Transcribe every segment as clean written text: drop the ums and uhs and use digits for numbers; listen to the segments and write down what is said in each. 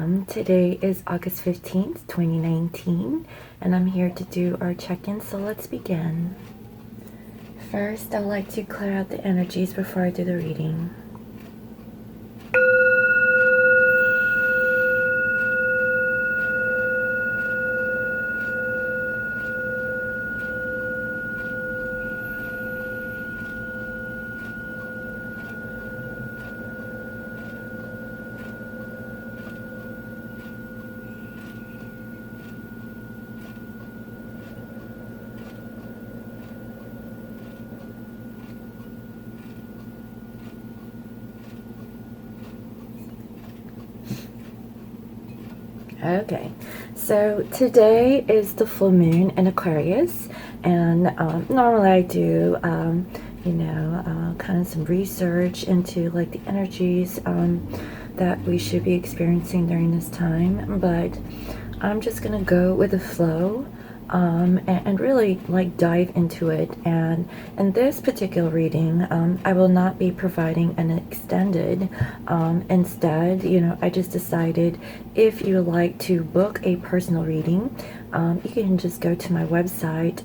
Today is August 15th, 2019, and I'm here to do our check-in, so let's begin. First, I'd like to clear out the energies before I do the reading. Okay, so today is the full moon in Aquarius, and normally I do, kind of some research into like the energies that we should be experiencing during this time, but I'm just gonna go with the flow and really like dive into it. And in this particular reading, I will not be providing an extended. Instead, I just decided if you would like to book a personal reading, you can just go to my website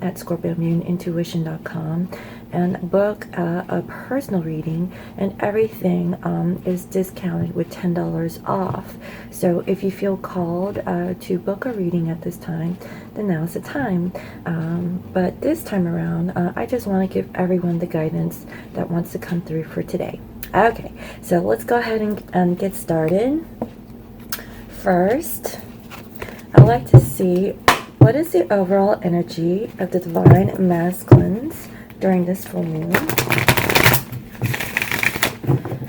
at scorpiomoonintuition.com and book a personal reading, and everything is discounted with $10 off. So if you feel called to book a reading at this time, then now's the time. But this time around, I just want to give everyone the guidance that wants to come through for today. Okay, so let's go ahead and get started. First, I'd like to see what is the overall energy of the divine masculines during this full moon,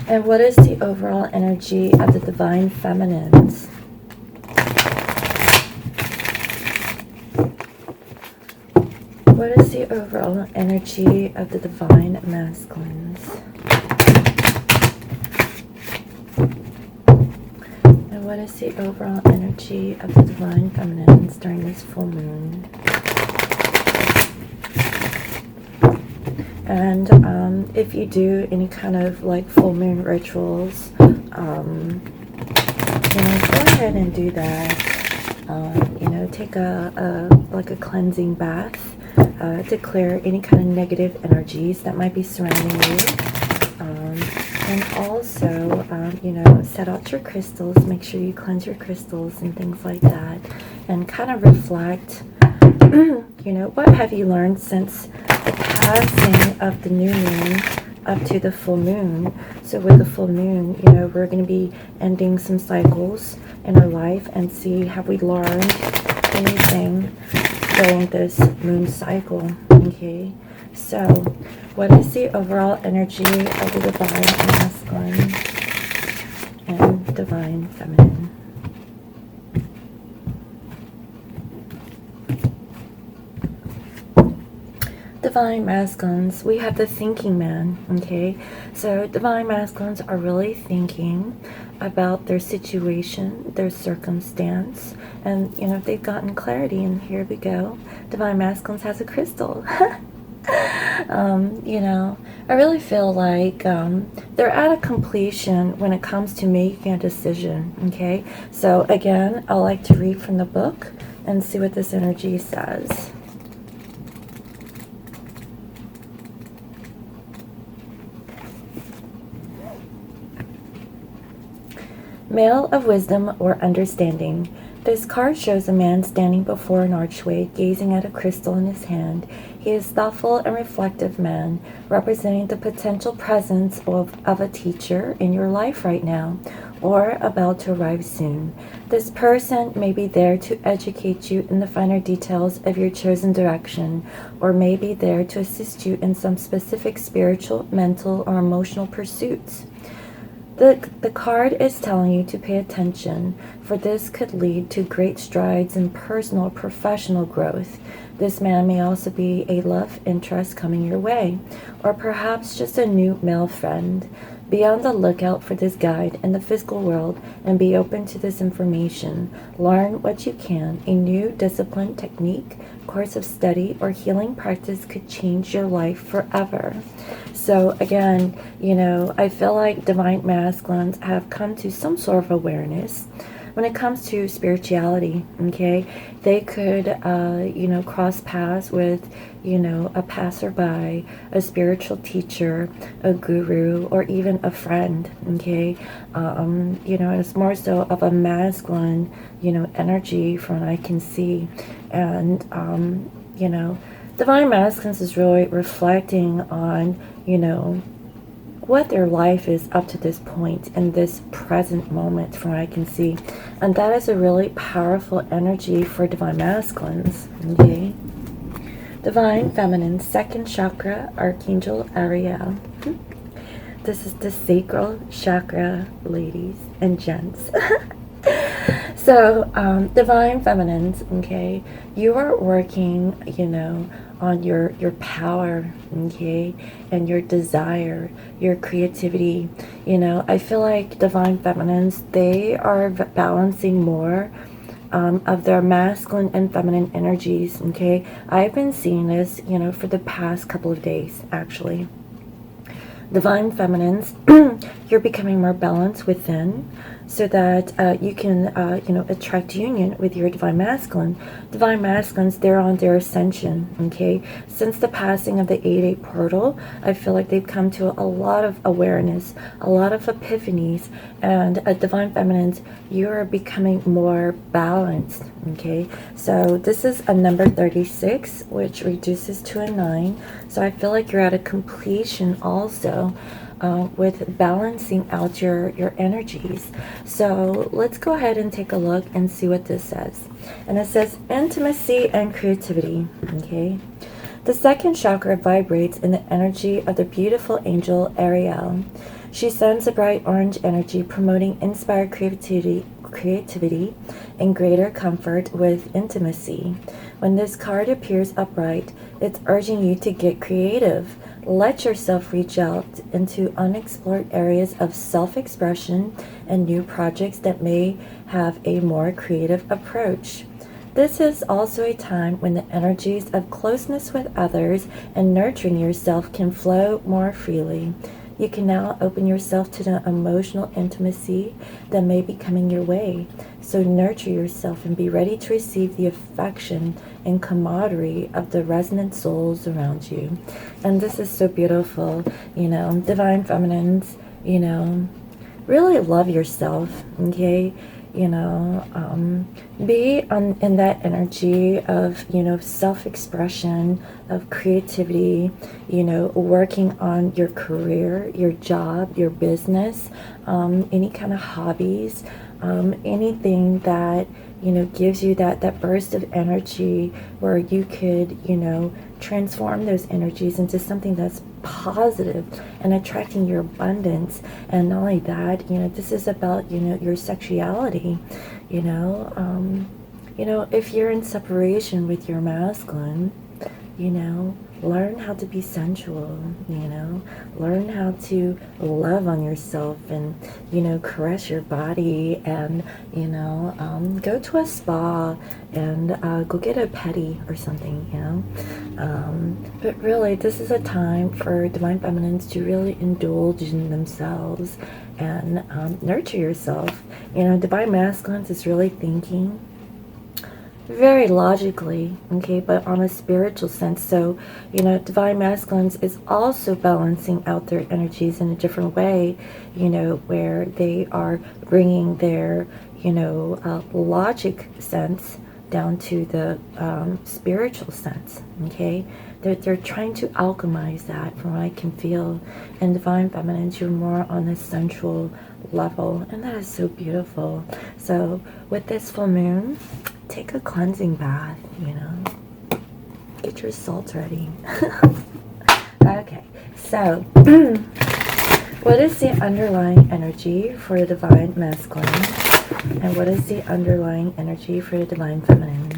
and what is the overall energy of the divine feminines. What is the overall energy of the divine masculines? And what is the overall energy of the divine feminines during this full moon? And if you do any kind of like full moon rituals, go ahead and do that. Take a cleansing bath to clear any kind of negative energies that might be surrounding you. And also, set out your crystals. Make sure you cleanse your crystals and things like that, and kind of reflect. What have you learned since the passing of the new moon up to the full moon? So with the full moon, we're going to be ending some cycles in our life and see, have we learned anything during this moon cycle? Okay, so what is the overall energy of the divine masculine and divine feminine? Divine masculines, we have the thinking man. Okay, so divine masculines are really thinking about their situation, their circumstance, and they've gotten clarity. And here we go, divine masculines has a crystal. I really feel like they're at a completion when it comes to making a decision. Okay, so again, I like to read from the book and see what this energy says. Male of wisdom or understanding. This card shows a man standing before an archway, gazing at a crystal in his hand. He is thoughtful and reflective man, representing the potential presence of a teacher in your life right now, or about to arrive soon. This person may be there to educate you in the finer details of your chosen direction, or may be there to assist you in some specific spiritual, mental, or emotional pursuits. The card is telling you to pay attention, for this could lead to great strides in personal or professional growth. This man may also be a love interest coming your way, or perhaps just a new male friend. Be on the lookout for this guide in the physical world and be open to this information. Learn what you can, a new discipline, technique, course of study or healing practice could change your life forever. So again, you know, I feel like divine masculines have come to some sort of awareness when it comes to spirituality. Okay, they could you know, cross paths with, you know, a passerby, a spiritual teacher, a guru, or even a friend. Okay, you know, it's more so of a masculine, you know, energy from what I can see. And you know, divine masculines is really reflecting on, you know, what their life is up to this point in this present moment from what I can see. And that is a really powerful energy for divine masculines. Okay, divine feminine, second chakra, Archangel Ariel. This is the sacral chakra, ladies and gents. So divine feminines, okay, you are working, you know, on your power, okay, and your desire, your creativity. You know, I feel like divine feminines, they are balancing more of their masculine and feminine energies. Okay, I've been seeing this, you know, for the past couple of days actually. Divine feminines, you're becoming more balanced within, so that you can, you know, attract union with your divine masculine. Divine masculines, they're on their ascension. Okay, since the passing of the 8-8 portal, I feel like they've come to a lot of awareness, a lot of epiphanies, and divine feminines, you are becoming more balanced. Okay, so this is a number 36, which reduces to a 9. So I feel like you're at a completion also. With balancing out your energies. So let's go ahead and take a look and see what this says. And it says intimacy and creativity. Okay, the second chakra vibrates in the energy of the beautiful angel Ariel. She sends a bright orange energy promoting inspired creativity and greater comfort with intimacy. When this card appears upright, it's urging you to get creative. Let yourself reach out into unexplored areas of self-expression and new projects that may have a more creative approach. This is also a time when the energies of closeness with others and nurturing yourself can flow more freely. You can now open yourself to the emotional intimacy that may be coming your way. So nurture yourself and be ready to receive the affection and camaraderie of the resonant souls around you. And this is so beautiful. You know, divine feminines, you know, really love yourself. Okay, you know, be in that energy of, you know, self-expression, of creativity, you know, working on your career, your job, your business, any kind of hobbies, anything that, you know, gives you that burst of energy where you could, you know, transform those energies into something that's positive and attracting your abundance. And not only that, you know, this is about, you know, your sexuality. You know, if you're in separation with your masculine, you know, learn how to be sensual, you know, learn how to love on yourself and, you know, caress your body and, you know, go to a spa and go get a pedi or something, you know. But really, this is a time for divine feminines to really indulge in themselves and nurture yourself. You know, divine masculines is really thinking very logically, okay, but on a spiritual sense. So, you know, divine masculines is also balancing out their energies in a different way, you know, where they are bringing their, you know, logic sense down to the spiritual sense. Okay, they're trying to alchemize that from what I can feel. And divine feminines, you're more on the sensual level, and that is so beautiful. So with this full moon, take a cleansing bath, you know, get your salt ready. Okay, so what is the underlying energy for the divine masculine, and what is the underlying energy for the divine feminine?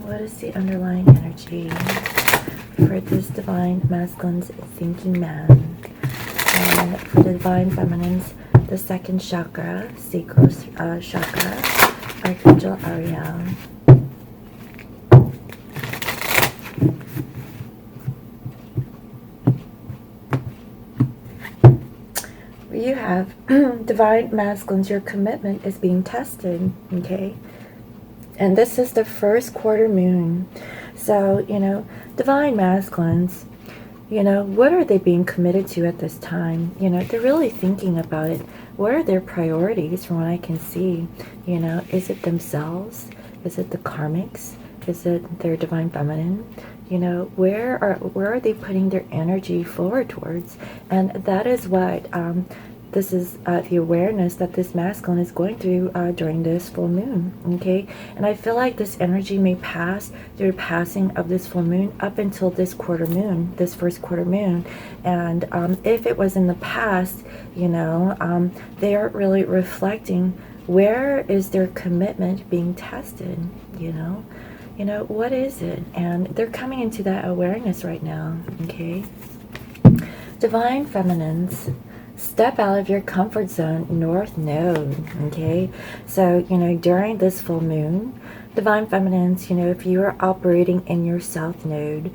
What is the underlying energy for this divine masculine's thinking man, and for the divine feminine's the second chakra, sacral chakra, Archangel Ariel? you have divine masculines, your commitment is being tested, okay? And this is the first quarter moon. So, divine masculines, what are they being committed to at this time? They're really thinking about it. What are their priorities from what I can see? Is it themselves? Is it the karmics? Is it their divine feminine? Where are they putting their energy forward towards? And that is what this is the awareness that this masculine is going through during this full moon, okay? And I feel like this energy may pass through the passing of this full moon up until this quarter moon, this first quarter moon. And if it was in the past, they are really reflecting where is their commitment being tested, what is it? And they're coming into that awareness right now, okay? Divine feminines, step out of your comfort zone, North Node, okay? So, during this full moon, divine feminines, if you are operating in your South Node,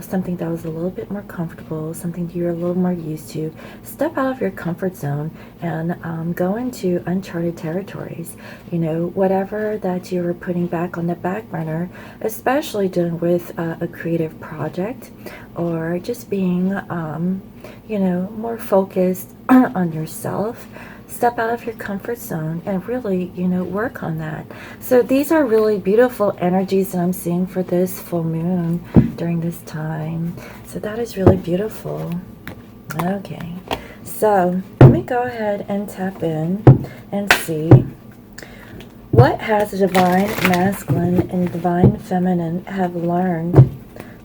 something that was a little bit more comfortable, something you're a little more used to, step out of your comfort zone and go into uncharted territories. Whatever that you were putting back on the back burner, especially dealing with a creative project or just being, more focused on yourself. Step out of your comfort zone and really, work on that. So these are really beautiful energies that I'm seeing for this full moon during this time. So that is really beautiful. Okay, so let me go ahead and tap in and see what has the divine masculine and divine feminine have learned,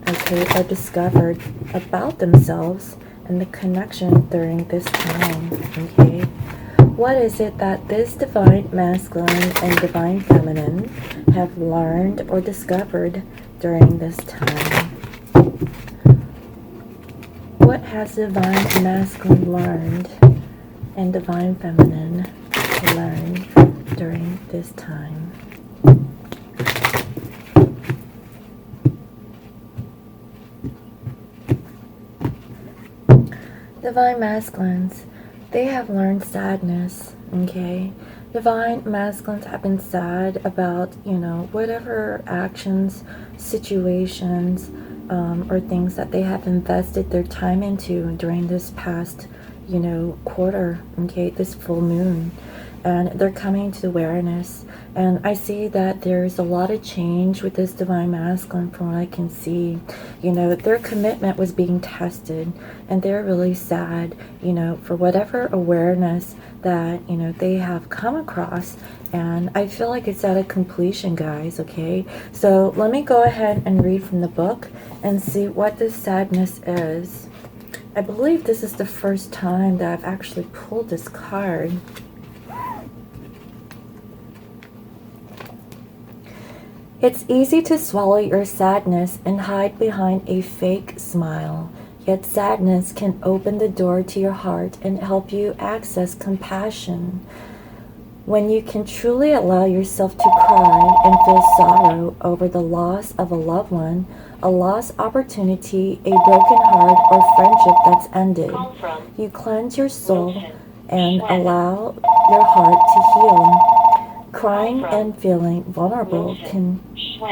okay, or discovered about themselves and the connection during this time, okay? What is it that this divine masculine and divine feminine have learned or discovered during this time? What has divine masculine learned and divine feminine learned during this time? Divine masculines, they have learned sadness, okay? Divine masculines have been sad about, whatever actions, situations, or things that they have invested their time into during this past, quarter, okay, this full moon. And they're coming to awareness. And I see that there's a lot of change with this divine masculine from what I can see. Their commitment was being tested, and they're really sad, for whatever awareness that, they have come across. And I feel like it's at a completion, guys, okay? So let me go ahead and read from the book and see what this sadness is. I believe this is the first time that I've actually pulled this card. It's easy to swallow your sadness and hide behind a fake smile, yet sadness can open the door to your heart and help you access compassion. When you can truly allow yourself to cry and feel sorrow over the loss of a loved one, a lost opportunity, a broken heart, or friendship that's ended, you cleanse your soul and allow your heart to heal. Crying and feeling vulnerable can... Oh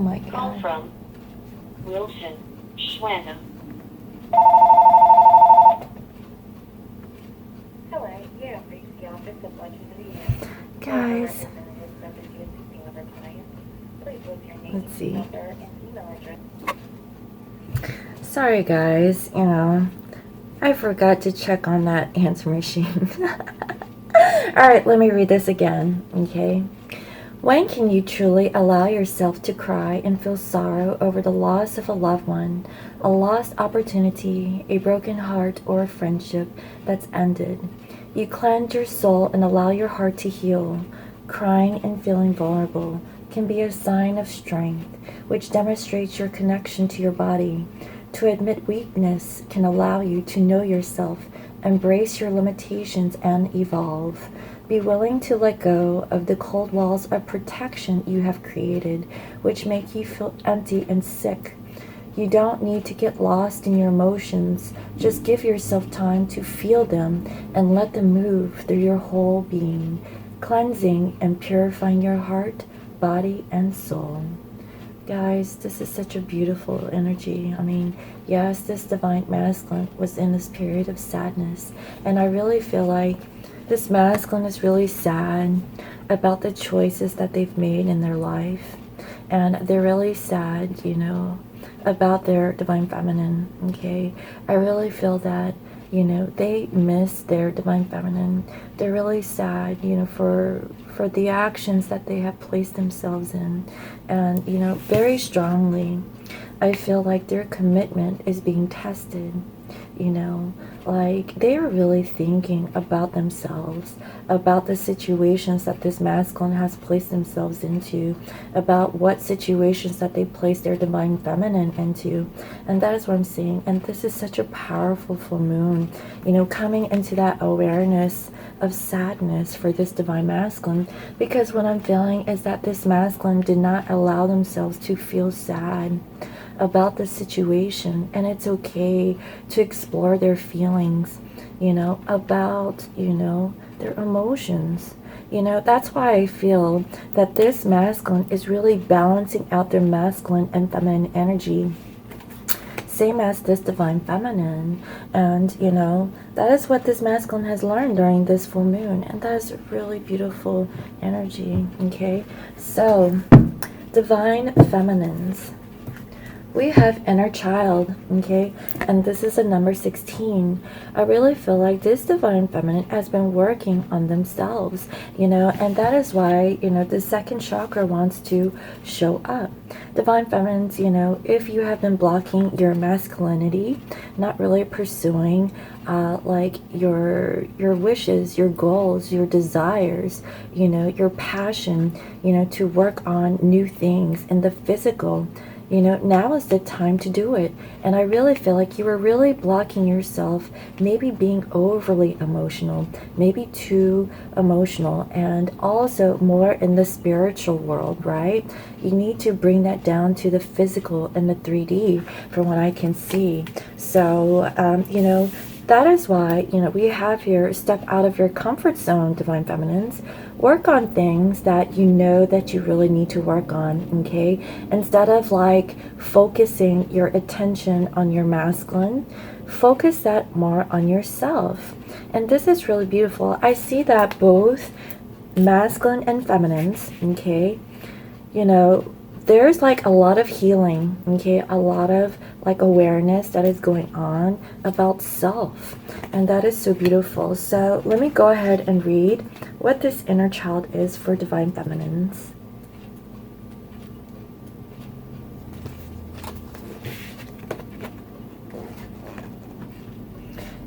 my God. Call from Wilson Schwenna. Hello, you have reached the office of Legendary. Guys, let's see. Sorry guys, I forgot to check on that answer machine. Alright, let me read this again, okay? When can you truly allow yourself to cry and feel sorrow over the loss of a loved one, a lost opportunity, a broken heart, or a friendship that's ended? You cleanse your soul and allow your heart to heal. Crying and feeling vulnerable can be a sign of strength, which demonstrates your connection to your body. To admit weakness can allow you to know yourself, embrace your limitations, and evolve. Be willing to let go of the cold walls of protection you have created, which make you feel empty and sick. You don't need to get lost in your emotions. Just give yourself time to feel them and let them move through your whole being, cleansing and purifying your heart, body, and soul. Guys, this is such a beautiful energy. I mean, yes, this divine masculine was in this period of sadness, and I really feel like this masculine is really sad about the choices that they've made in their life, and they're really sad, you know, about their divine feminine. Okay, I really feel that, you know, they miss their divine feminine. They're really sad, you know, for the actions that they have placed themselves in. And, you know, very strongly, I feel like their commitment is being tested. You know, like they are really thinking about themselves, about the situations that this masculine has placed themselves into, about what situations that they place their divine feminine into. And that is what I'm seeing. And this is such a powerful full moon, you know, coming into that awareness of sadness for this divine masculine, because what I'm feeling is that this masculine did not allow themselves to feel sad about the situation, and it's okay to explore their feelings, you know, about, you know, their emotions. You know, that's why I feel that this masculine is really balancing out their masculine and feminine energy, same as this divine feminine. And, you know, that is what this masculine has learned during this full moon, and that is a really beautiful energy. Okay, so divine feminines, we have inner child. Okay, and this is a number 16. I really feel like this divine feminine has been working on themselves, you know, and that is why, you know, the second chakra wants to show up. Divine feminines, you know, if you have been blocking your masculinity, not really pursuing like your wishes, your goals, your desires, you know, your passion, you know, to work on new things in the physical, you know, now is the time to do it. And I really feel like you were really blocking yourself, maybe being overly emotional, maybe too emotional, and also more in the spiritual world, right? You need to bring that down to the physical and the 3D from what I can see. So, you know, that is why, you know, we have here, step out of your comfort zone, divine feminines. Work on things that you know that you really need to work on, okay? Instead of like focusing your attention on your masculine, focus that more on yourself. And this is really beautiful. I see that both masculine and feminines, okay, you know, there's like a lot of healing, okay, a lot of like awareness that is going on about self, and that is so beautiful. So let me go ahead and read what this inner child is for divine feminines.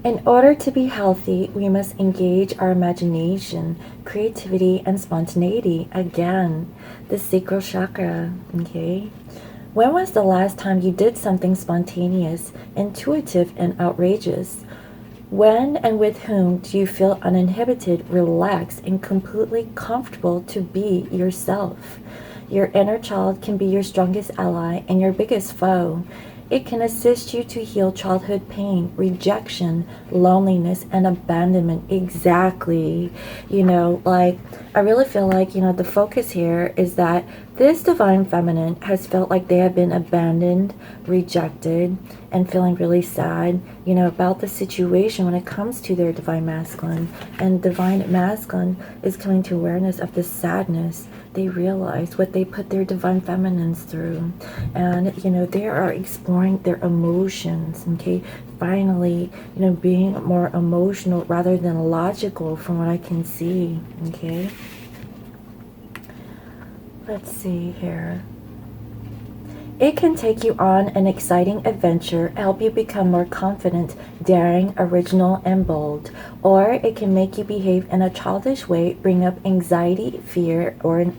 In order to be healthy, we must engage our imagination, creativity, and spontaneity. Again, the sacral chakra, okay? When was the last time you did something spontaneous, intuitive, and outrageous? When and with whom do you feel uninhibited, relaxed, and completely comfortable to be yourself? Your inner child can be your strongest ally and your biggest foe. It can assist you to heal childhood pain, rejection, loneliness, and abandonment. Exactly. You know, like, I really feel like, you know, the focus here is that this divine feminine has felt like they have been abandoned, rejected, and feeling really sad, you know, about the situation when it comes to their divine masculine. And divine masculine is coming to awareness of the sadness. They realize what they put their divine feminines through, and you know, they are exploring their emotions, okay, finally, you know, being more emotional rather than logical from what I can see. Okay, let's see here. It can take you on an exciting adventure, help you become more confident, daring, original, and bold. Or it can make you behave in a childish way, bring up anxiety, fear, or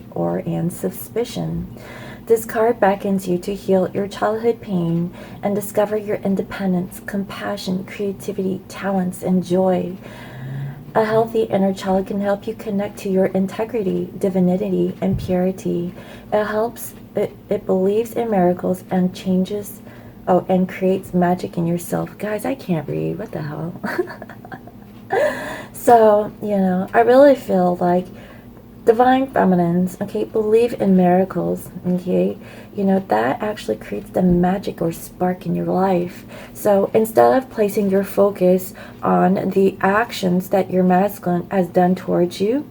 suspicion. This card beckons you to heal your childhood pain and discover your independence, compassion, creativity, talents, and joy. A healthy inner child can help you connect to your integrity, divinity, and purity. It believes in miracles and changes Oh, and creates magic in yourself. Guys, I can't read. What the hell? So, I really feel like divine feminines, okay, believe in miracles, okay, that actually creates the magic or spark in your life. So instead of placing your focus on the actions that your masculine has done towards you,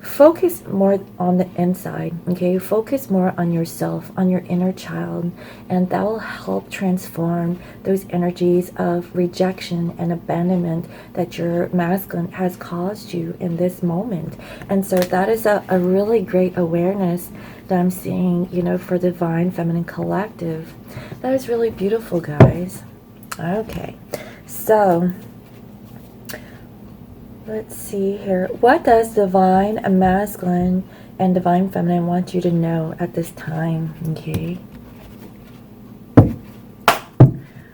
focus more on the inside, okay? Focus more on yourself, on your inner child, and that will help transform those energies of rejection and abandonment that your masculine has caused you in this moment. And so that is a really great awareness that I'm seeing, for Divine Feminine Collective. That is really beautiful, guys. Okay, so let's see here. What does Divine Masculine and Divine Feminine want you to know at this time? Okay.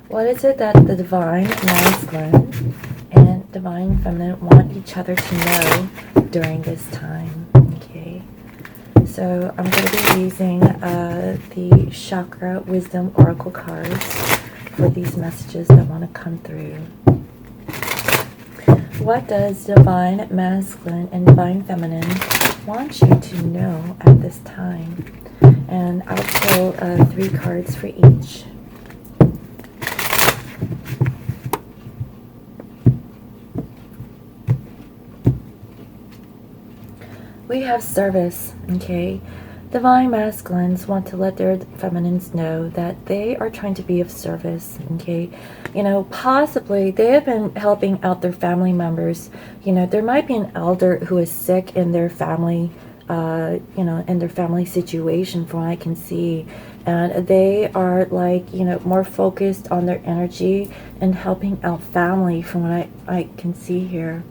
What is it that the Divine Masculine and Divine Feminine want each other to know during this time? Okay. So I'm going to be using the Chakra Wisdom Oracle cards for these messages that want to come through. What does Divine Masculine and Divine Feminine want you to know at this time? And I'll pull 3 cards for each. We have service, okay? Divine Masculines want to let their Feminines know that they are trying to be of service, okay? Possibly they have been helping out their family members. There might be an elder who is sick in their family, in their family situation from what I can see. And they are more focused on their energy and helping out family from what I can see here.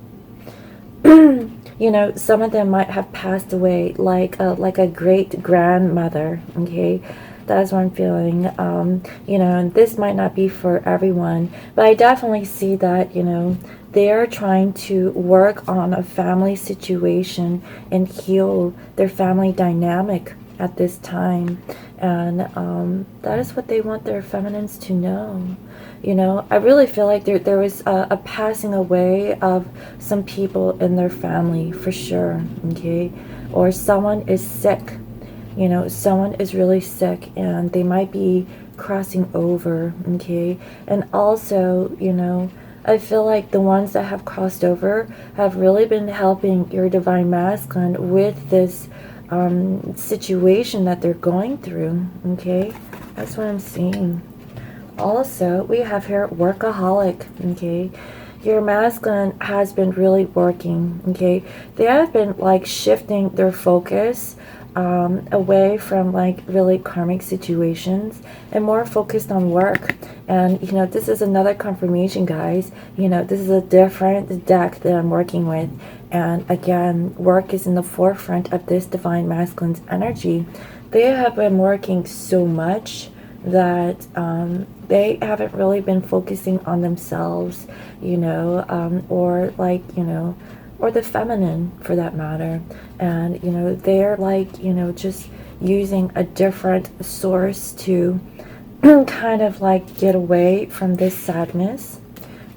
Some of them might have passed away, like a great grandmother. Okay, that's what I'm feeling. And this might not be for everyone, but I definitely see that they are trying to work on a family situation and heal their family dynamic at this time, and that is what they want their feminines to know. I really feel like there was a passing away of some people in their family for sure, okay? Or someone is sick, someone is really sick and they might be crossing over, okay? And also, I feel like the ones that have crossed over have really been helping your Divine Masculine with this situation that they're going through, okay? That's what I'm seeing. Also, we have here workaholic, okay? Your masculine has been really working, okay? They have been shifting their focus away from really karmic situations and more focused on work. And this is another confirmation, guys. This is a different deck that I'm working with, and again, work is in the forefront of this Divine Masculine's energy. They have been working so much that they haven't really been focusing on themselves, or the feminine for that matter. And they're just using a different source to kind of get away from this sadness,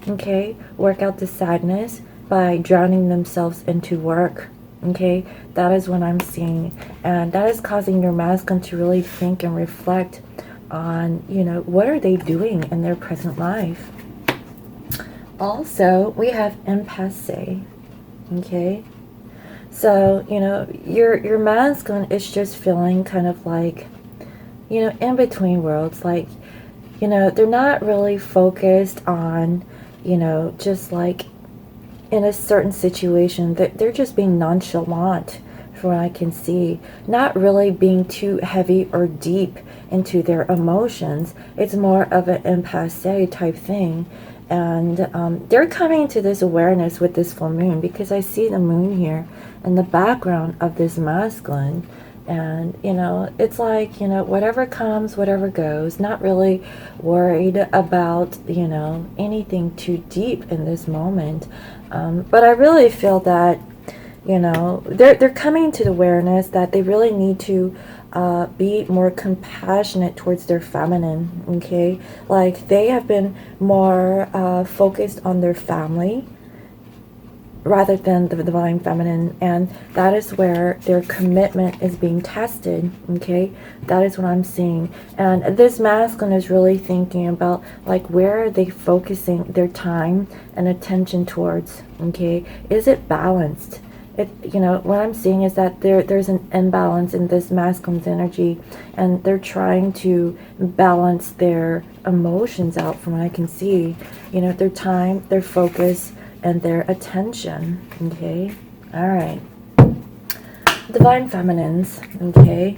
okay? Work out the sadness by drowning themselves into work, okay? That is what I'm seeing, and that is causing your masculine to really think and reflect on, what are they doing in their present life. Also, we have impasse, okay? So, your masculine is just feeling kind of in between worlds. They're not really focused on, just in a certain situation. They're just being nonchalant from what I can see, not really being too heavy or deep into their emotions. It's more of an impasse type thing. And they're coming to this awareness with this full moon, because I see the moon here in the background of this masculine. And it's whatever comes, whatever goes, not really worried about anything too deep in this moment. But I really feel that You know, they're coming to the awareness that they really need to be more compassionate towards their feminine. Okay, like they have been more focused on their family rather than the divine feminine, and that is where their commitment is being tested. Okay, that is what I'm seeing. And this masculine is really thinking about, like, where are they focusing their time and attention towards? Okay, is it balanced? It, you know, what I'm seeing is that there's an imbalance in this masculine's energy, and they're trying to balance their emotions out. From what I can see, you know, their time, their focus, and their attention. Okay, all right, divine feminines. Okay,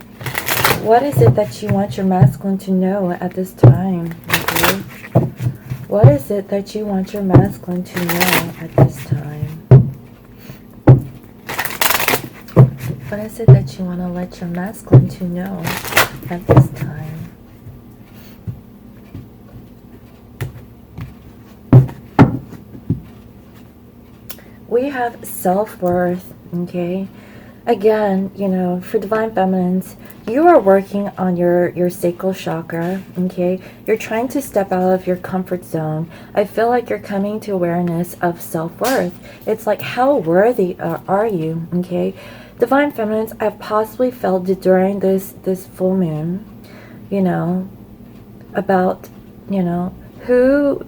what is it that you want your masculine to know at this time? Okay, what is it that you want your masculine to know at this time? What is it that you want to let your masculine to know at this time? We have self-worth. Okay, again, you know, for divine feminines, you are working on your sacral chakra. Okay, you're trying to step out of your comfort zone. I feel like you're coming to awareness of self-worth. It's like, how worthy are you? Okay, divine feminines, I've possibly felt it during this full moon, you know, about, you know, who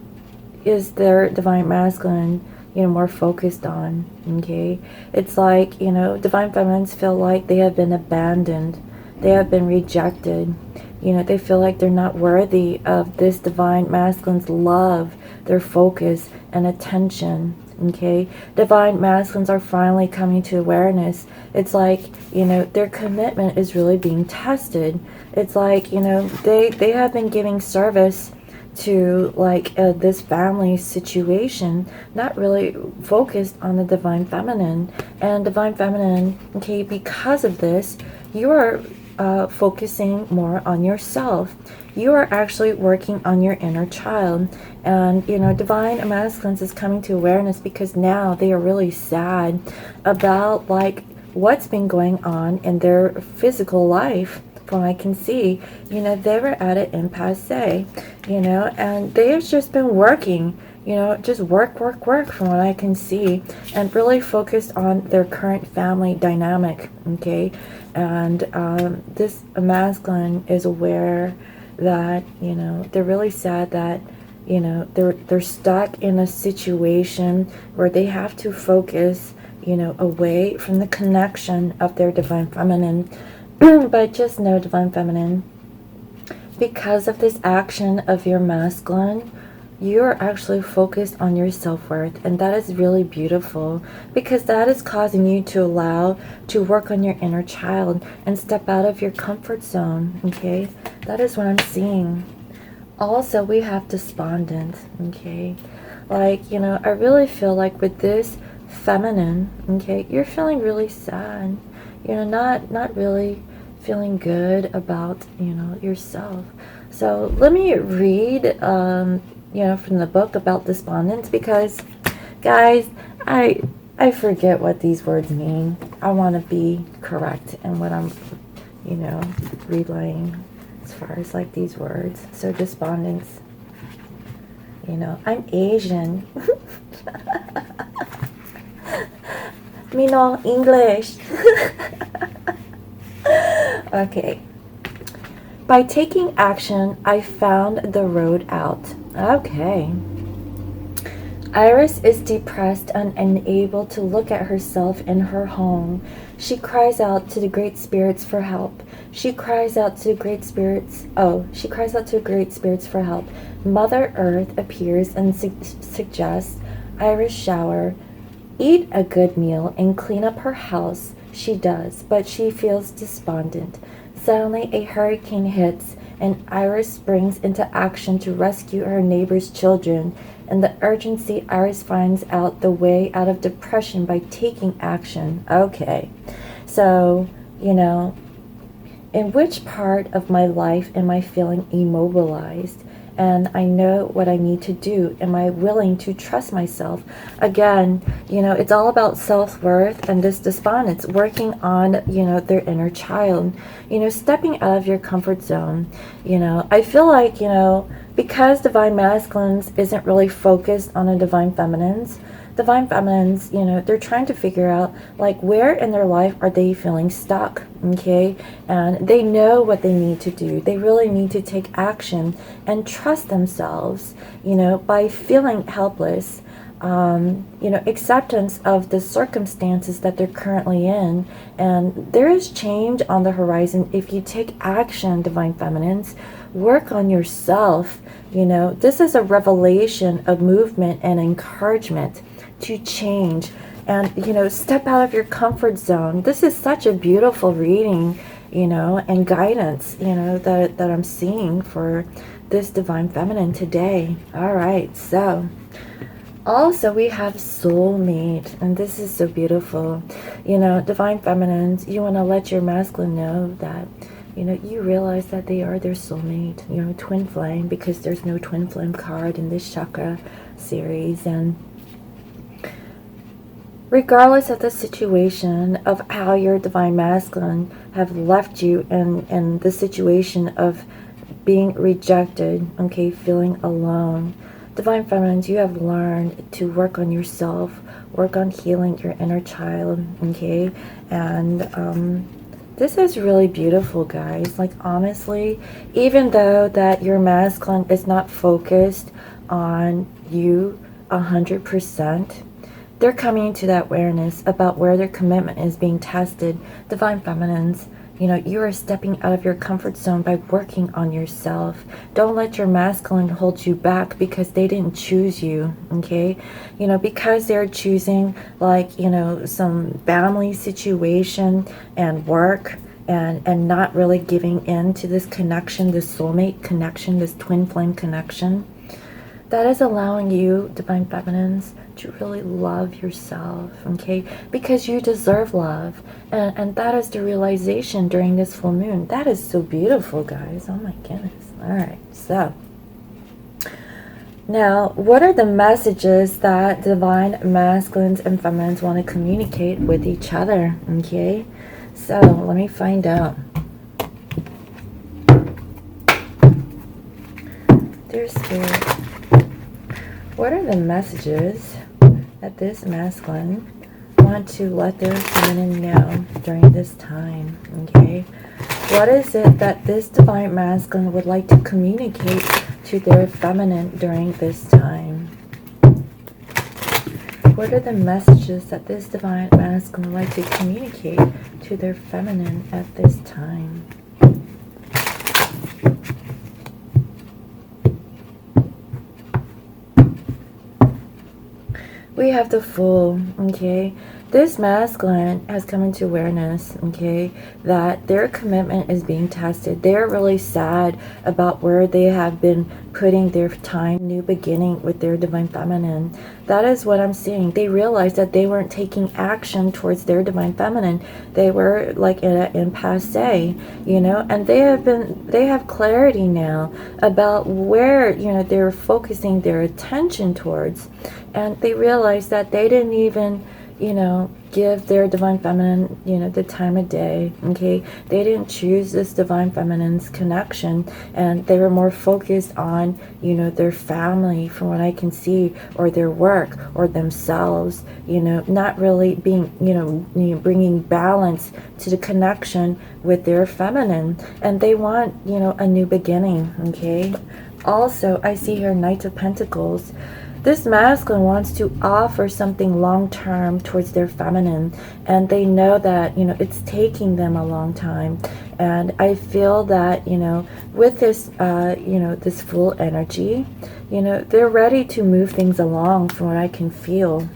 is their divine masculine, you know, more focused on. Okay, it's like, you know, divine feminines feel like they have been abandoned, they have been rejected. You know, they feel like they're not worthy of this divine masculine's love, their focus and attention. Okay, divine masculines are finally coming to awareness. It's like, you know, their commitment is really being tested. It's like, you know, they have been giving service to, like, this family situation, not really focused on the divine feminine. And divine feminine, okay, because of this, you are focusing more on yourself. You are actually working on your inner child. And, you know, divine masculines is coming to awareness because now they are really sad about, like, what's been going on in their physical life. From what I can see, you know, they were at an impasse, you know, and they've just been working, you know, just work from what I can see, and really focused on their current family dynamic. Okay, and this masculine is aware that, you know, they're really sad that, you know, they're stuck in a situation where they have to focus, you know, away from the connection of their divine feminine. But just know, divine feminine, because of this action of your masculine, you're actually focused on your self-worth, and that is really beautiful, because that is causing you to allow to work on your inner child and step out of your comfort zone. Okay, that is what I'm seeing. Also, we have despondence. Okay, like, you know, I really feel like with this feminine, okay, you're feeling really sad. You know, not really feeling good about, you know, yourself. So let me read, you know, from the book about despondence, because, guys, I forget what these words mean. I want to be correct in what I'm, you know, relaying as far as, like, these words. So despondence, you know, I'm Asian. Me no English. Okay. By taking action, I found the road out. Okay. Iris is depressed and unable to look at herself in her home. She cries out to the great spirits for help. She cries out to the great spirits. She cries out to the great spirits for help. Mother Earth appears and suggests Iris shower, eat a good meal, and clean up her house. She does, but she feels despondent. Suddenly, a hurricane hits, and Iris springs into action to rescue her neighbor's children. In the urgency, Iris finds out the way out of depression by taking action. Okay, so, you know, in which part of my life am I feeling immobilized? and I know what I need to do. Am I willing to trust myself? Again, it's all about self-worth, and this despondence, working on, their inner child, stepping out of your comfort zone. I feel like, because divine masculines isn't really focused on the divine feminines, they're trying to figure out, like, where in their life are they feeling stuck, okay? And they know what they need to do. They really need to take action and trust themselves, by feeling helpless, acceptance of the circumstances that they're currently in. And there is change on the horizon if you take action, divine feminines. Work on yourself. This is a revelation of movement and encouragement to change, and step out of your comfort zone. This is such a beautiful reading, and guidance, that I'm seeing for this divine feminine today. All right, so also we have soulmate, and this is so beautiful. Divine feminines, you want to let your masculine know that you realize that they are their soulmate, twin flame, because there's no twin flame card in this chakra series. And regardless of the situation of how your divine masculine have left you in the situation of being rejected, okay, feeling alone, divine feminines, you have learned to work on yourself, work on healing your inner child, okay? And this is really beautiful, guys. Like, honestly, even though that your masculine is not focused on you 100%, they're coming to that awareness about where their commitment is being tested. Divine feminines, you are stepping out of your comfort zone by working on yourself. Don't let your masculine hold you back because they didn't choose you, okay? Because they're choosing, like, some family situation and work, and not really giving in to this connection, this soulmate connection, this twin flame connection. That is allowing you, divine feminines, to really love yourself, okay? Because you deserve love. And that is the realization during this full moon. That is so beautiful, guys. Oh my goodness. All right, so now, what are the messages that divine masculines and feminines want to communicate with each other, okay? So let me find out. Dear Spirit, what are the messages that this masculine want to let their feminine know during this time, okay? What is it that this divine masculine would like to communicate to their feminine during this time? What are the messages that this divine masculine would like to communicate to their feminine at this time? We have the Fool, okay? This masculine has come into awareness, okay, that their commitment is being tested. They're really sad about where they have been putting their time, new beginning with their divine feminine. That is what I'm seeing. They realized that they weren't taking action towards their divine feminine. They were like in an impasse, and they have clarity now about where, they're focusing their attention towards. And they realized that they didn't even, give their divine feminine, the time of day, okay? They didn't choose this divine feminine's connection, and they were more focused on, their family, from what I can see, or their work, or themselves, not really being, bringing balance to the connection with their feminine. And they want, a new beginning, okay? Also, I see here Knight of Pentacles. This masculine wants to offer something long-term towards their feminine, and they know that, it's taking them a long time. And I feel that, with this, this full energy, they're ready to move things along from what I can feel.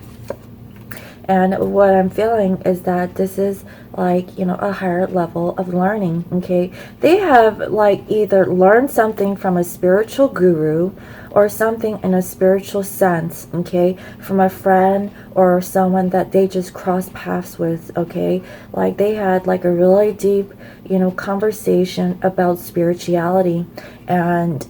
And what I'm feeling is that this is like, a higher level of learning, okay? They have like either learned something from a spiritual guru, or something in a spiritual sense, okay, from a friend or someone that they just crossed paths with, okay, like they had like a really deep, conversation about spirituality. And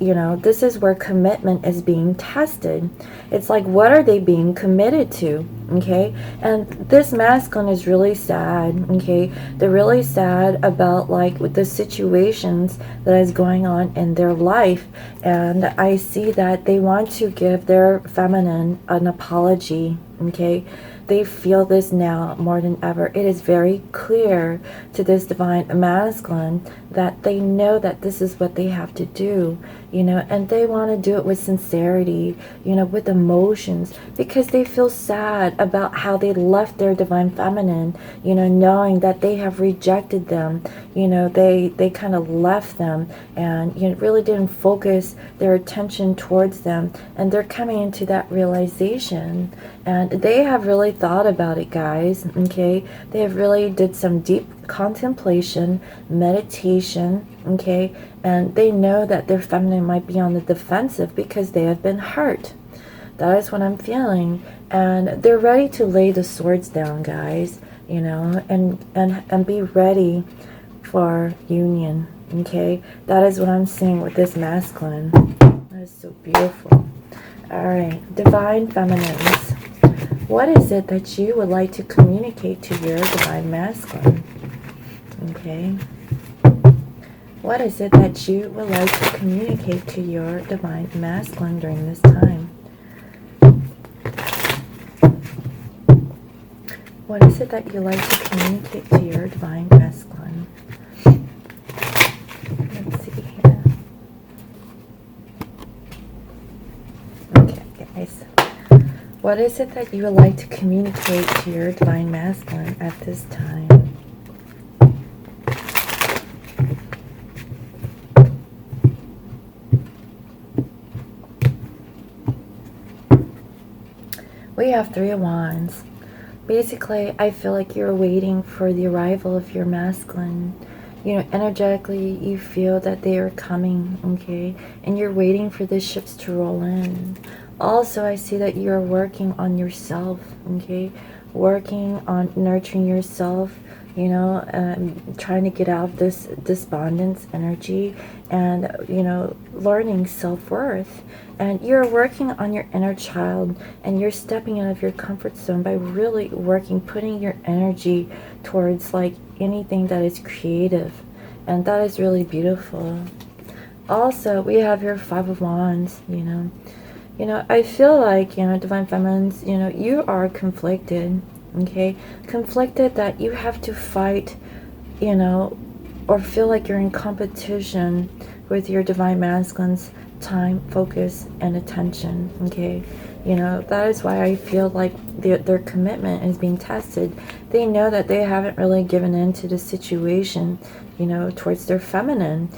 this is where commitment is being tested. It's like, what are they being committed to? Okay, and this masculine is really sad. Okay, they're really sad about like with the situations that is going on in their life. And I see that they want to give their feminine an apology. Okay, they feel this now more than ever. It is very clear to this divine masculine that they know that this is what they have to do, and they want to do it with sincerity, with emotions, because they feel sad about how they left their divine feminine, knowing that they have rejected them. They kind of left them and really didn't focus their attention towards them, and they're coming into that realization. And they have really thought about it, guys, okay? They have really did some deep contemplation, meditation, okay? And they know that their feminine might be on the defensive because they have been hurt. That is what I'm feeling. And they're ready to lay the swords down, guys, and be ready for union, okay? That is what I'm seeing with this masculine. That is so beautiful. All right, divine feminines. What is it that you would like to communicate to your divine masculine? Okay. What is it that you would like to communicate to your divine masculine during this time? What is it that you like to communicate to your divine masculine? Let's see here. Okay, guys. What is it that you would like to communicate to your divine masculine at this time? We have 3 of Wands. Basically, I feel like you're waiting for the arrival of your masculine. Energetically, you feel that they are coming, okay? And you're waiting for the ships to roll in. Also, I see that you're working on yourself, okay? Working on nurturing yourself, trying to get out of this despondence energy and, learning self-worth. And you're working on your inner child, and you're stepping out of your comfort zone by really working, putting your energy towards like anything that is creative. And that is really beautiful. Also, we have your 5 of Wands, I feel like, divine feminines, you are conflicted, okay? Conflicted that you have to fight, or feel like you're in competition with your divine masculines' time, focus, and attention, okay? That is why I feel like their commitment is being tested. They know that they haven't really given in to the situation, towards their feminine,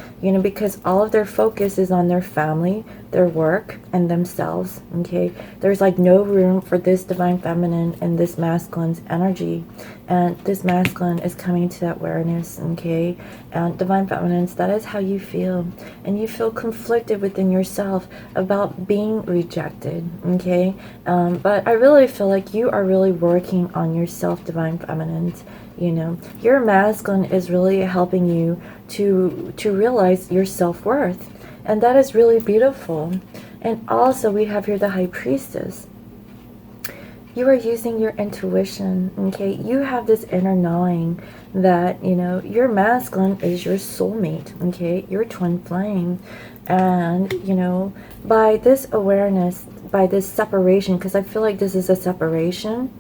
because all of their focus is on their family, their work, and themselves, okay? There's like no room for this divine feminine and this masculine's energy. And this masculine is coming to that awareness, okay? And divine feminines, that is how you feel. And you feel conflicted within yourself about being rejected, okay? But I really feel like you are really working on yourself, divine feminines. Your masculine is really helping you to realize your self-worth. And that is really beautiful. And also we have here the High Priestess. You are using your intuition, okay? You have this inner knowing that, your masculine is your soulmate, okay? Your twin flame. And, by this awareness, by this separation, because I feel like this is a separation,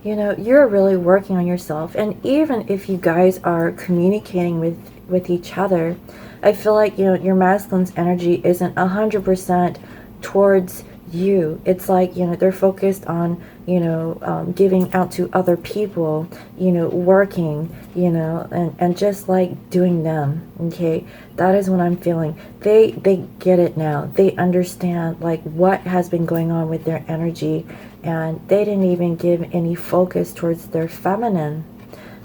you're really working on yourself. And even if you guys are communicating with each other, I feel like, your masculine's energy isn't 100% towards you. It's like, they're focused on, giving out to other people, working, and just like doing them, okay? That is what I'm feeling. They get it now. They understand like what has been going on with their energy, and they didn't even give any focus towards their feminine.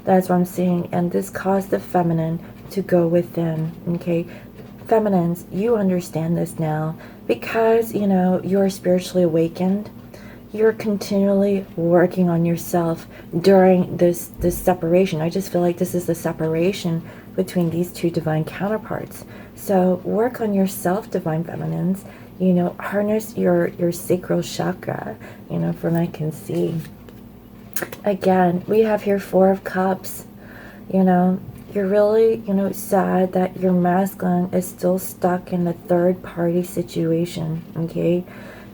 That's what I'm seeing. And this caused the feminine to go within, okay? Feminines, you understand this now, because, you know, you're spiritually awakened, you're continually working on yourself during this separation. I just feel like this is the separation between these two divine counterparts. So work on yourself, divine feminines. You know, harness your sacral chakra, you know, from what I can see. Again, we have here Four of Cups. You know, you're really, you know, sad that your masculine is still stuck in a third party situation, okay?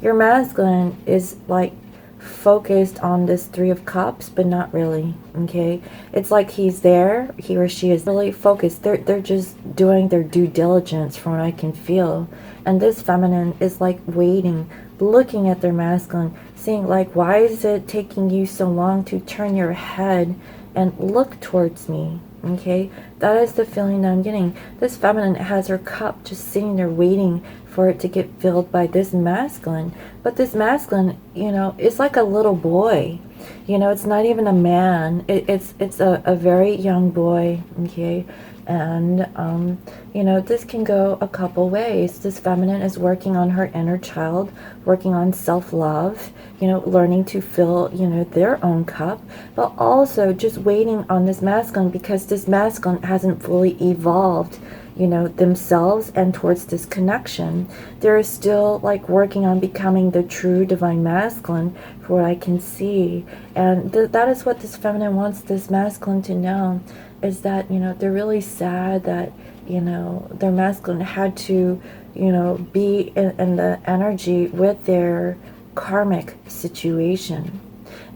Your masculine is like focused on this Three of Cups, but not really, okay? It's like he's there, he or she is really focused. They're just doing their due diligence from what I can feel. And this feminine is like waiting, looking at their masculine, saying like, why is it taking you so long to turn your head and look towards me? Okay, that is the feeling that I'm getting. This feminine has her cup just sitting there waiting for it to get filled by this masculine. But this masculine, you know, is like a little boy. You know, it's not even a man. It's a very young boy, okay? And, you know, this can go a couple ways. This feminine is working on her inner child, working on self-love, you know, learning to fill, you know, their own cup, but also just waiting on this masculine because this masculine hasn't fully evolved, you know, themselves and towards this connection. They're still like working on becoming the true divine masculine for what I can see. And that is what this feminine wants this masculine to know, is that, you know, they're really sad that, you know, their masculine had to, you know, be in the energy with their karmic situation.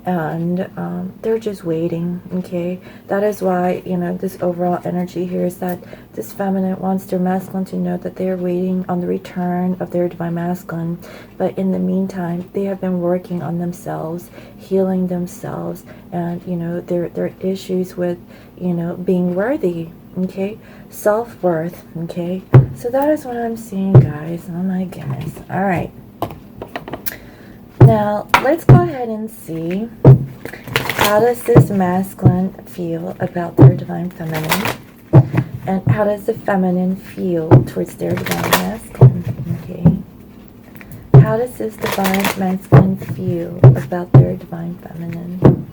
And they're just waiting, okay? That is why, you know, this overall energy here is that this feminine wants their masculine to know that they are waiting on the return of their divine masculine. But in the meantime, they have been working on themselves, healing themselves, and, you know, their issues with, you know, being worthy, okay? Self-worth, okay? So that is what I'm seeing, guys. Oh my goodness. All right. Now, let's go ahead and see, how does this masculine feel about their divine feminine? And how does the feminine feel towards their divine masculine? Okay. How does this divine masculine feel about their divine feminine?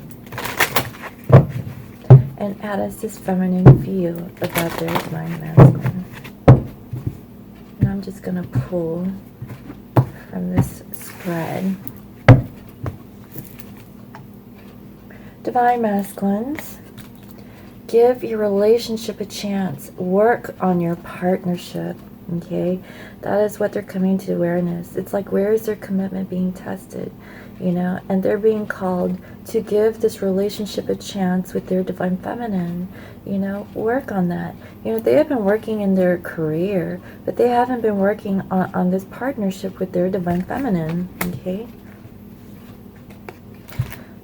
And how does this feminine feel about their divine masculine? And I'm just going to pull from this spread. Divine masculines, give your relationship a chance. Work on your partnership, okay? That is what they're coming to awareness. It's like, where is their commitment being tested, you know? And they're being called to give this relationship a chance with their divine feminine, you know? Work on that. You know, they have been working in their career, but they haven't been working on this partnership with their divine feminine, okay?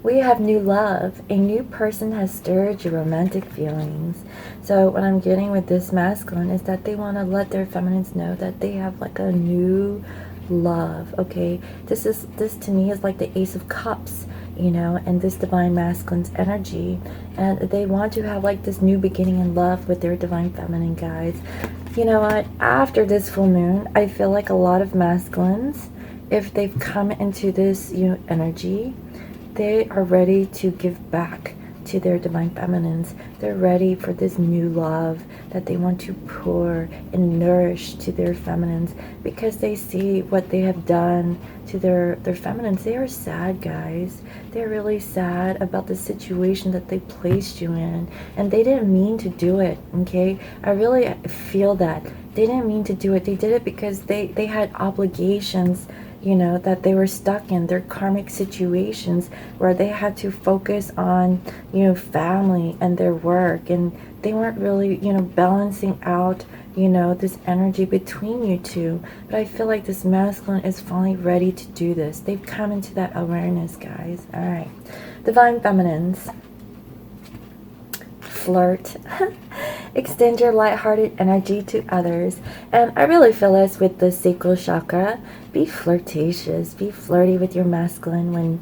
We have new love. A new person has stirred your romantic feelings. So what I'm getting with this masculine is that they want to let their feminines know that they have like a new love, okay? This to me is like the Ace of Cups, you know, and this divine masculine's energy. And they want to have like this new beginning in love with their divine feminine, guys. You know what? After this full moon, I feel like a lot of masculines, if they've come into this, you know, energy, they are ready to give back to their divine feminines. They're ready for this new love that they want to pour and nourish to their feminines, because they see what they have done to their feminines. They are sad, guys. They're really sad about the situation that they placed you in, and they didn't mean to do it, okay? I really feel that. They didn't mean to do it. They did it because they had obligations, you know, that they were stuck in, their karmic situations where they had to focus on, you know, family and their work, and they weren't really, you know, balancing out, you know, this energy between you two. But I feel like this masculine is finally ready to do this. They've come into that awareness, guys. All right. Divine feminines. Flirt. extend your lighthearted energy to others. And I really feel this with the sacral chakra. Be flirtatious, be flirty with your masculine when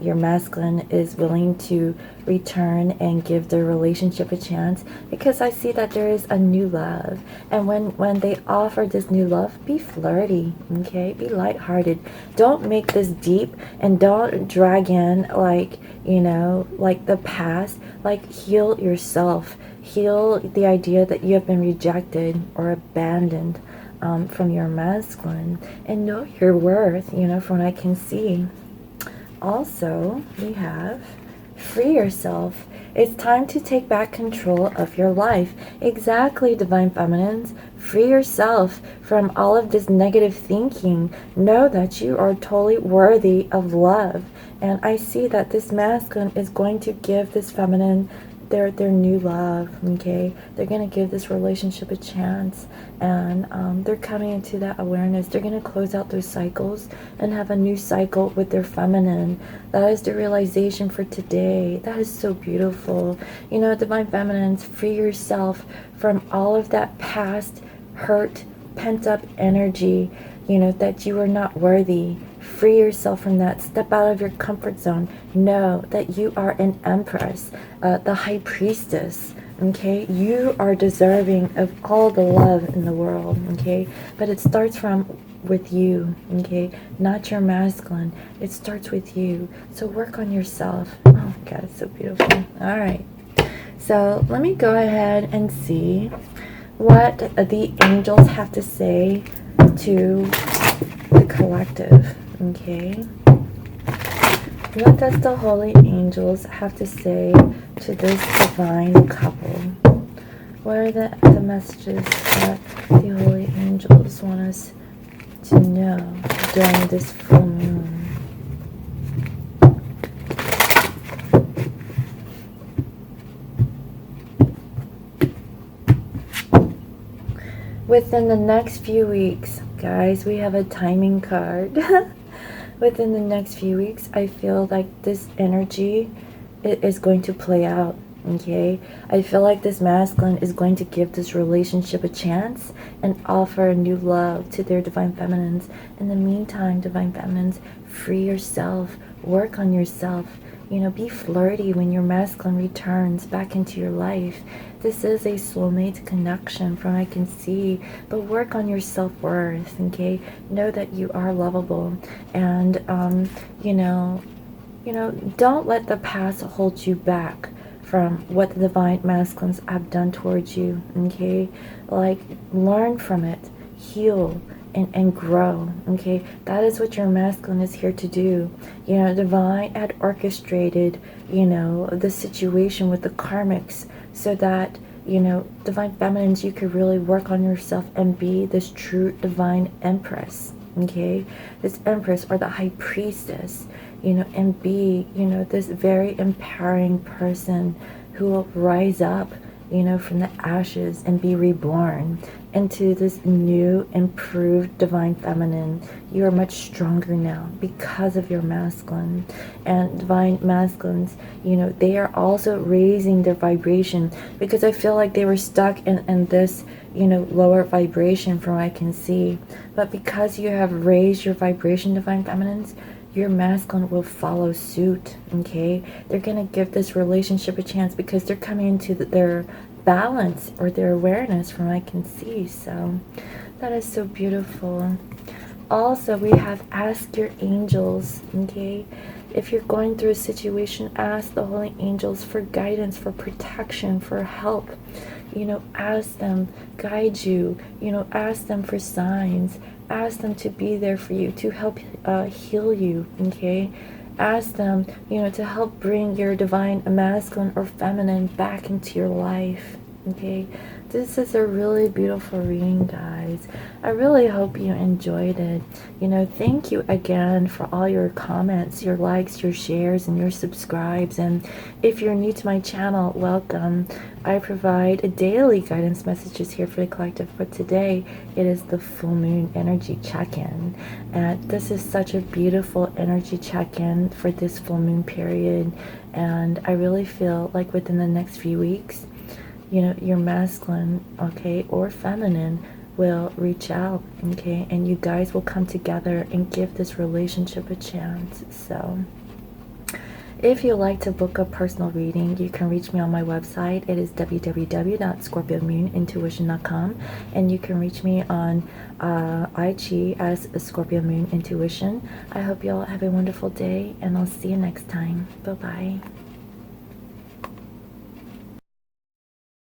your masculine is willing to return and give the relationship a chance, because I see that there is a new love. And when they offer this new love, be flirty, okay? Be lighthearted. Don't make this deep, and don't drag in like, like the past. Like, heal yourself. Heal the idea that you have been rejected or abandoned from your masculine, and know your worth, from what I can see. Also, we have free yourself. It's time to take back control of your life. Exactly, Divine Feminines. Free yourself from all of this negative thinking. Know that you are totally worthy of love. And I see that this masculine is going to give this feminine their new love, okay? They're going to give this relationship a chance, and they're coming into that awareness. They're going to close out those cycles and have a new cycle with their feminine. That is the realization for today. That is so beautiful. Divine Feminines, free yourself from all of that past hurt, pent up energy, that you are not worthy. Free yourself from that. Step out of your comfort zone. Know that you are an empress, the high priestess, okay? You are deserving of all the love in the world, okay? But it starts with you, okay? Not your masculine. It starts with you. So work on yourself. Oh God, it's so beautiful. All right. So let me go ahead and see what the angels have to say to the collective. Okay, what does the holy angels have to say to this divine couple? What are the messages that the holy angels want us to know during this full moon? Within the next few weeks, guys, we have a timing card. Within the next few weeks, I feel like this energy is going to play out, okay? I feel like this masculine is going to give this relationship a chance and offer a new love to their divine feminines. In the meantime, divine feminines, free yourself, work on yourself. Be flirty when your masculine returns back into your life. This is a soulmate connection from what I can see, but work on your self-worth, okay? Know that you are lovable, and, don't let the past hold you back from what the divine masculines have done towards you, okay? Like, learn from it, heal, and grow, okay? That is what your masculine is here to do. Divine had orchestrated, the situation with the karmics so that, divine feminines, you could really work on yourself and be this true divine empress, okay? This empress or the high priestess, and be, this very empowering person who will rise up, from the ashes and be reborn into this new, improved divine feminine. You are much stronger now because of your masculine. And divine masculines, they are also raising their vibration, because I feel like they were stuck in this, lower vibration from what I can see. But because you have raised your vibration, divine feminines, your masculine will follow suit, okay? They're going to give this relationship a chance because they're coming into their balance or their awareness from what I can see. So that is so beautiful. Also, we have ask your angels, okay? If you're going through a situation, ask the holy angels for guidance, for protection, for help. Ask them, guide you, ask them for signs. Ask them to be there for you, to help heal you, okay? Ask them, to help bring your divine masculine or feminine back into your life, okay? This is a really beautiful reading, guys. I really hope you enjoyed it. Thank you again for all your comments, your likes, your shares, and your subscribes. And if you're new to my channel, welcome. I provide daily guidance messages here for the collective, but today it is the full moon energy check-in. And this is such a beautiful energy check-in for this full moon period. And I really feel like within the next few weeks, you know, your masculine, okay, or feminine will reach out, okay, and you guys will come together and give this relationship a chance. So if you'd like to book a personal reading, you can reach me on my website. It is www.scorpiomoonintuition.com, and you can reach me on IG as Scorpio Moon Intuition. I hope you all have a wonderful day, and I'll see you next time. Bye-bye.